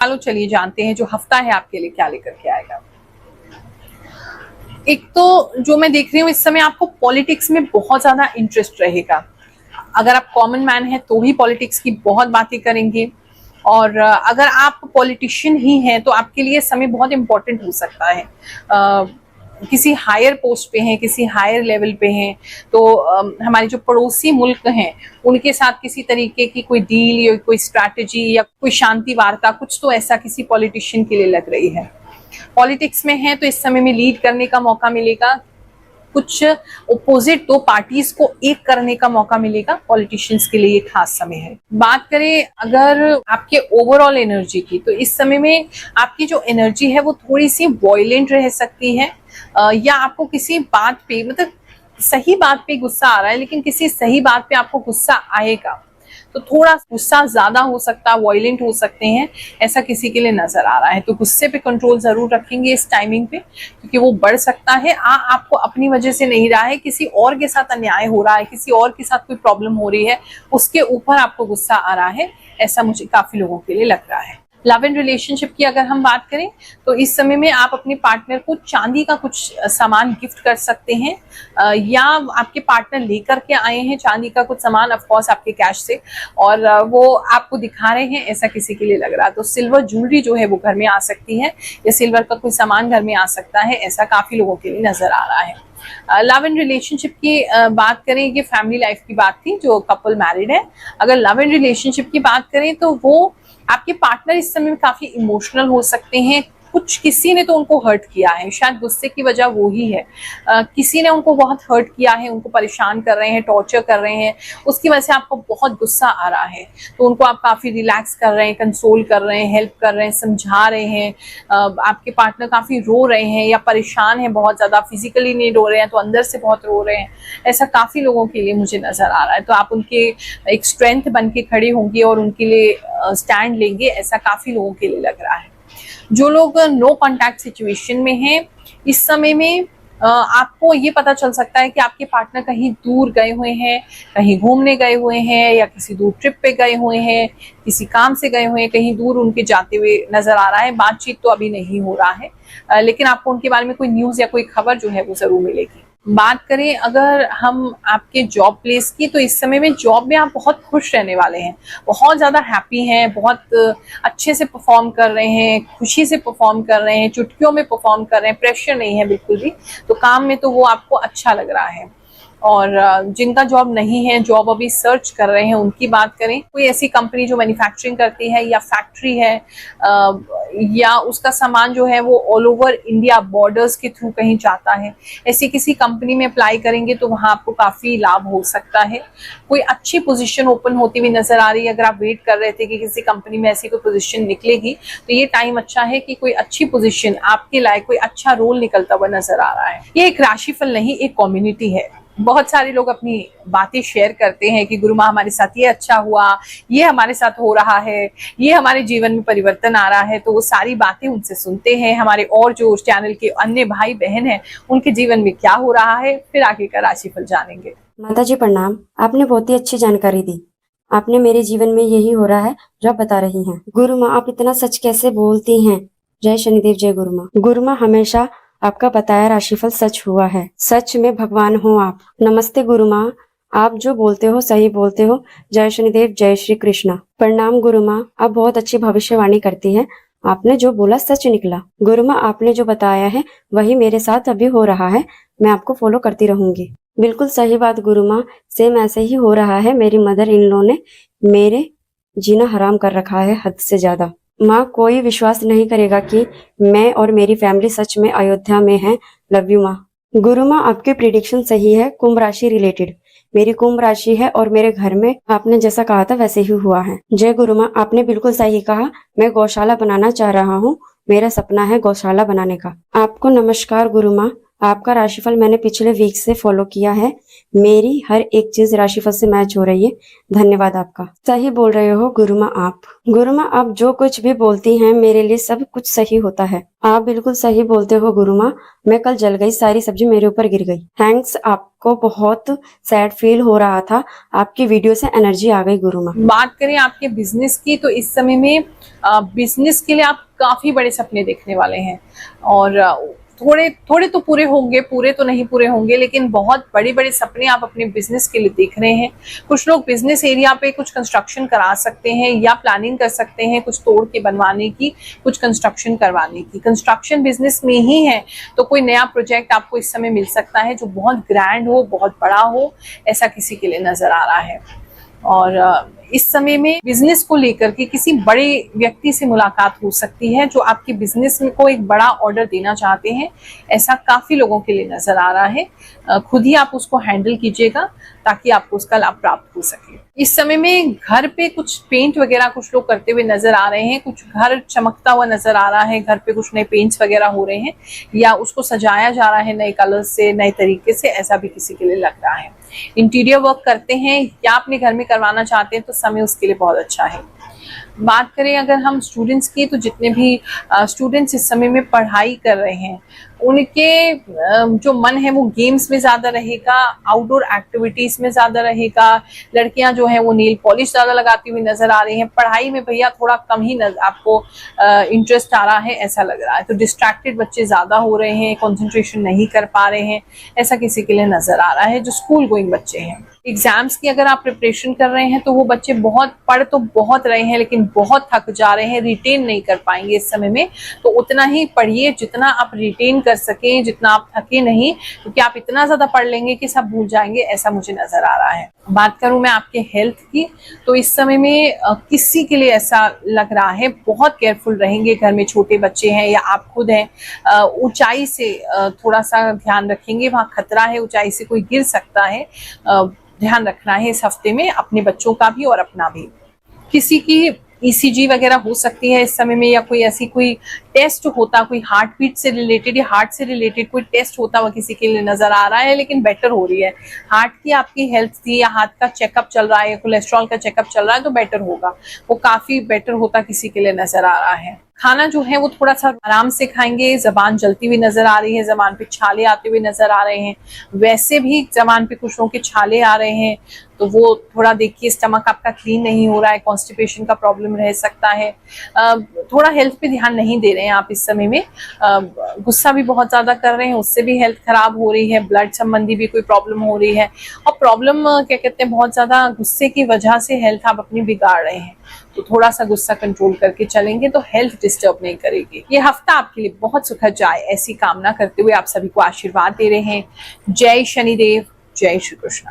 चलो चलिए जानते हैं जो हफ्ता है आपके लिए क्या लेकर के आएगा। एक तो जो मैं देख रही हूँ इस समय आपको पॉलिटिक्स में बहुत ज्यादा इंटरेस्ट रहेगा। अगर आप कॉमन मैन हैं तो भी पॉलिटिक्स की बहुत बातें करेंगे, और अगर आप पॉलिटिशियन ही हैं तो आपके लिए समय बहुत इंपॉर्टेंट हो सकता है। किसी हायर पोस्ट पे हैं, किसी हायर लेवल पे हैं, तो हमारे जो पड़ोसी मुल्क हैं उनके साथ किसी तरीके की कोई डील या कोई स्ट्रैटेजी या कोई शांति वार्ता, कुछ तो ऐसा किसी पॉलिटिशियन के लिए लग रही है। पॉलिटिक्स में है तो इस समय में लीड करने का मौका मिलेगा, कुछ ओपोजिट दो पार्टीज को एक करने का मौका मिलेगा। पॉलिटिशियंस के लिए खास समय है। बात करें अगर आपके ओवरऑल एनर्जी की, तो इस समय में आपकी जो एनर्जी है वो थोड़ी सी वॉयलेंट रह सकती है, या आपको किसी बात पे, मतलब सही बात पे गुस्सा आ रहा है लेकिन किसी सही बात पे आपको गुस्सा आएगा तो थोड़ा गुस्सा ज्यादा हो सकता है, वॉयलेंट हो सकते हैं, ऐसा किसी के लिए नजर आ रहा है। तो गुस्से पे कंट्रोल जरूर रखेंगे इस टाइमिंग पे, क्योंकि वो बढ़ सकता है। आपको अपनी वजह से नहीं रहा है, किसी और के साथ अन्याय हो रहा है, किसी और के साथ कोई प्रॉब्लम हो रही है, उसके ऊपर आपको गुस्सा आ रहा है, ऐसा मुझे काफी लोगों के लिए लग रहा है। लव एंड रिलेशनशिप की अगर हम बात करें तो इस समय में आप अपने पार्टनर को चांदी का कुछ सामान गिफ्ट कर सकते हैं, या आपके पार्टनर लेकर के आए हैं चांदी का कुछ सामान, ऑफ कोर्स आपके कैश से, और वो आपको दिखा रहे हैं, ऐसा किसी के लिए लग रहा है। तो सिल्वर ज्वेलरी जो है वो घर में आ सकती है, या सिल्वर का कोई सामान घर में आ सकता है, ऐसा काफी लोगों के लिए नजर आ रहा है। लव एंड रिलेशनशिप की बात करें, ये फैमिली लाइफ की बात थी जो कपल मैरिड है। अगर लव एंड रिलेशनशिप की बात करें तो वो आपके पार्टनर इस समय में काफी इमोशनल हो सकते हैं। कुछ किसी ने तो उनको हर्ट किया है, शायद गुस्से की वजह वो ही है। किसी ने उनको बहुत हर्ट किया है, उनको परेशान कर रहे हैं, टॉर्चर कर रहे हैं, उसकी वजह से आपको बहुत गुस्सा आ रहा है। तो उनको आप काफी रिलैक्स कर रहे हैं, कंसोल कर रहे हैं, हेल्प कर रहे हैं, समझा रहे हैं। आपके पार्टनर काफी रो रहे हैं या परेशान है बहुत ज्यादा, फिजिकली नहीं रो रहे हैं तो अंदर से बहुत रो रहे हैं, ऐसा काफी लोगों के लिए मुझे नजर आ रहा है। तो आप उनके एक स्ट्रेंथ बन के खड़े होंगे और उनके लिए स्टैंड लेंगे, ऐसा काफी लोगों के लिए लग रहा है। जो लोग नो कांटेक्ट सिचुएशन में हैं इस समय में आपको ये पता चल सकता है कि आपके पार्टनर कहीं दूर गए हुए हैं, कहीं घूमने गए हुए हैं, या किसी दूर ट्रिप पे गए हुए हैं, किसी काम से गए हुए हैं, कहीं दूर उनके जाते हुए नजर आ रहा है। बातचीत तो अभी नहीं हो रहा है, लेकिन आपको उनके बारे में कोई न्यूज या कोई खबर जो है वो जरूर मिलेगी। बात करें अगर हम आपके जॉब प्लेस की, तो इस समय में जॉब में आप बहुत खुश रहने वाले हैं, बहुत ज्यादा हैप्पी हैं, बहुत अच्छे से परफॉर्म कर रहे हैं, खुशी से परफॉर्म कर रहे हैं, चुटकियों में परफॉर्म कर रहे हैं, प्रेशर नहीं है बिल्कुल भी। तो काम में तो वो आपको अच्छा लग रहा है। और जिनका जॉब नहीं है, जॉब अभी सर्च कर रहे हैं, उनकी बात करें, कोई ऐसी कंपनी जो मैन्युफैक्चरिंग करती है या फैक्ट्री है, या उसका सामान जो है वो ऑल ओवर इंडिया बॉर्डर्स के थ्रू कहीं जाता है, ऐसी किसी कंपनी में अप्लाई करेंगे तो वहां आपको काफी लाभ हो सकता है। कोई अच्छी पोजीशन ओपन होती हुई नजर आ रही है, अगर आप वेट कर रहे थे कि किसी कंपनी में ऐसी कोई पोजीशन निकलेगी, तो ये टाइम अच्छा है कि कोई अच्छी पोजीशन आपके लायक, कोई अच्छा रोल निकलता हुआ नजर आ रहा है। ये एक राशिफल नहीं, एक कम्युनिटी है। बहुत सारे लोग अपनी बातें शेयर करते हैं कि गुरु माँ हमारे साथ ये अच्छा हुआ, ये हमारे साथ हो रहा है, ये हमारे जीवन में परिवर्तन आ रहा है। तो वो सारी बातें उनसे सुनते हैं। हमारे और जो चैनल के अन्य भाई बहन हैं, उनके जीवन में क्या हो रहा है, फिर आगे का राशिफल जानेंगे। माता जी प्रणाम, आपने बहुत ही अच्छी जानकारी दी। आपने मेरे जीवन में यही हो रहा है जो आप बता रही हैं। गुरु माँ, आप इतना सच कैसे बोलती हैं? जय शनिदेव, जय गुरु माँ। गुरु माँ, हमेशा आपका बताया राशिफल सच हुआ है। सच में भगवान हो आप। नमस्ते गुरु माँ, आप जो बोलते हो सही बोलते हो। जय शनिदेव, जय श्री कृष्णा। प्रणाम गुरु माँ, आप बहुत अच्छी भविष्यवाणी करती हैं। आपने जो बोला सच निकला। गुरु माँ, आपने जो बताया है वही मेरे साथ अभी हो रहा है। मैं आपको फॉलो करती रहूंगी। बिल्कुल सही बात गुरु माँ, सेम ऐसे ही हो रहा है। मेरी मदर इन लॉ ने मेरे जीना हराम कर रखा है हद से ज्यादा। माँ, कोई विश्वास नहीं करेगा कि मैं और मेरी फैमिली सच में अयोध्या में है। लव यू माँ। गुरु माँ, आपकी प्रिडिक्शन सही है। कुंभ राशि रिलेटेड मेरी कुंभ राशि है और मेरे घर में आपने जैसा कहा था वैसे ही हुआ है। जय गुरु माँ, आपने बिल्कुल सही कहा। मैं गौशाला बनाना चाह रहा हूँ। मेरा सपना है गौशाला बनाने का। आपको नमस्कार गुरु माँ, आपका राशिफल मैंने पिछले वीक से फॉलो किया है। मेरी हर एक चीज राशिफल से मैच हो रही है। धन्यवाद आपका। सही बोल रहे हो गुरुमा आप। गुरुमा आप जो कुछ भी बोलती हैं मेरे लिए सब कुछ सही होता है। आप बिल्कुल सही बोलते हो गुरुमा। मैं कल जल गई, सारी सब्जी मेरे ऊपर गिर गई। थैंक्स, आपको बहुत सैड फील हो रहा था, आपकी वीडियो से एनर्जी आ गई गुरुमा। बात करें आपके बिजनेस की, तो इस समय में बिजनेस के लिए आप काफी बड़े सपने देखने वाले हैं और थोड़े थोड़े तो पूरे होंगे, पूरे तो नहीं पूरे होंगे, लेकिन बहुत बड़े बड़े सपने आप अपने बिजनेस के लिए देख रहे हैं। कुछ लोग बिजनेस एरिया पे कुछ कंस्ट्रक्शन करा सकते हैं या प्लानिंग कर सकते हैं कुछ तोड़ के बनवाने की, कुछ कंस्ट्रक्शन करवाने की। कंस्ट्रक्शन बिजनेस में ही है तो कोई नया प्रोजेक्ट आपको इस समय मिल सकता है जो बहुत ग्रैंड हो, बहुत बड़ा हो, ऐसा किसी के लिए नजर आ रहा है। और इस समय में बिजनेस को लेकर के किसी बड़े व्यक्ति से मुलाकात हो सकती है जो आपके बिजनेस में को एक बड़ा ऑर्डर देना चाहते हैं। ऐसा काफी लोगों के लिए नजर आ रहा है। खुद ही आप उसको हैंडल कीजिएगा ताकि आपको उसका लाभ प्राप्त हो सके। इस समय में घर पे कुछ पेंट वगैरह कुछ लोग करते हुए नजर आ रहे हैं, कुछ घर चमकता हुआ नजर आ रहा है, घर पे कुछ नए पेंट्स वगैरह हो रहे हैं या उसको सजाया जा रहा है नए कलर्स से, नए तरीके से, ऐसा भी किसी के लिए लग रहा है। इंटीरियर वर्क करते हैं या अपने घर में करवाना चाहते हैं तो समय उसके लिए बहुत अच्छा है। बात करें अगर हम स्टूडेंट्स की, तो जितने भी स्टूडेंट्स इस समय में पढ़ाई कर रहे हैं उनके जो मन है वो गेम्स में ज्यादा रहेगा, आउटडोर एक्टिविटीज में ज्यादा रहेगा। लड़कियां जो है वो नेल पॉलिश ज्यादा लगाती हुई नजर आ रही हैं। पढ़ाई में भैया थोड़ा कम ही आपको इंटरेस्ट आ रहा है, ऐसा लग रहा है। तो डिस्ट्रैक्टेड बच्चे ज्यादा हो रहे हैं, कंसंट्रेशन नहीं कर पा रहे हैं, ऐसा किसी के लिए नजर आ रहा है जो स्कूल गोइंग बच्चे हैं। एग्जाम्स की अगर आप प्रिपरेशन कर रहे हैं तो वो बच्चे बहुत पढ़ तो बहुत रहे हैं लेकिन बहुत थक जा रहे हैं, रिटेन नहीं कर पाएंगे इस समय में। तो उतना ही पढ़िए जितना आप रिटेन कर सकें, जितना आप थके नहीं, क्योंकि आप इतना ज्यादा पढ़ लेंगे कि सब भूल जाएंगे, ऐसा मुझे नजर आ रहा है। बात करूं मैं आपके हेल्थ की, तो इस समय में किसी के लिए ऐसा लग रहा है बहुत केयरफुल रहेंगे। घर में छोटे बच्चे हैं या आप खुद हैं, ऊंचाई से थोड़ा सा ध्यान रखेंगे, वहां खतरा है, ऊंचाई से कोई गिर सकता है, ध्यान रखना है इस हफ्ते में, अपने बच्चों का भी और अपना भी। किसी की ईसीजी वगैरह हो सकती है इस समय में, या कोई ऐसी कोई टेस्ट होता, कोई हार्ट बीट से रिलेटेड या हार्ट से रिलेटेड कोई टेस्ट होता हुआ किसी के लिए नजर आ रहा है, लेकिन बेटर हो रही है। हार्ट की आपकी हेल्थ थी या हार्ट का चेकअप चल रहा है, कोलेस्ट्रॉल का चेकअप चल रहा है तो बेटर होगा, वो काफी बेटर होता किसी के लिए नजर आ रहा है। खाना जो है वो थोड़ा सा आराम से खाएंगे। जबान जलती हुई नजर आ रही है, जबान पे छाले आते हुए नजर आ रहे हैं, वैसे भी जबान पे कुछ लोगों के छाले आ रहे हैं, तो वो थोड़ा देखिए। स्टमक आपका क्लीन नहीं हो रहा है, कॉन्स्टिपेशन का प्रॉब्लम रह सकता है। थोड़ा हेल्थ पे ध्यान नहीं दे रहे हैं आप इस समय में। गुस्सा भी बहुत ज्यादा कर रहे हैं, उससे भी हेल्थ खराब हो रही है। ब्लड संबंधी भी कोई प्रॉब्लम हो रही है, और प्रॉब्लम क्या कहते हैं, बहुत ज्यादा गुस्से की वजह से हेल्थ आप अपनी बिगाड़ रहे हैं। तो थोड़ा सा गुस्सा कंट्रोल करके चलेंगे तो हेल्थ डिस्टर्ब नहीं करेगी। ये हफ्ता आपके लिए बहुत सुखद जाए, ऐसी कामना करते हुए आप सभी को आशीर्वाद दे रहे हैं। जय शनिदेव, जय श्री कृष्ण।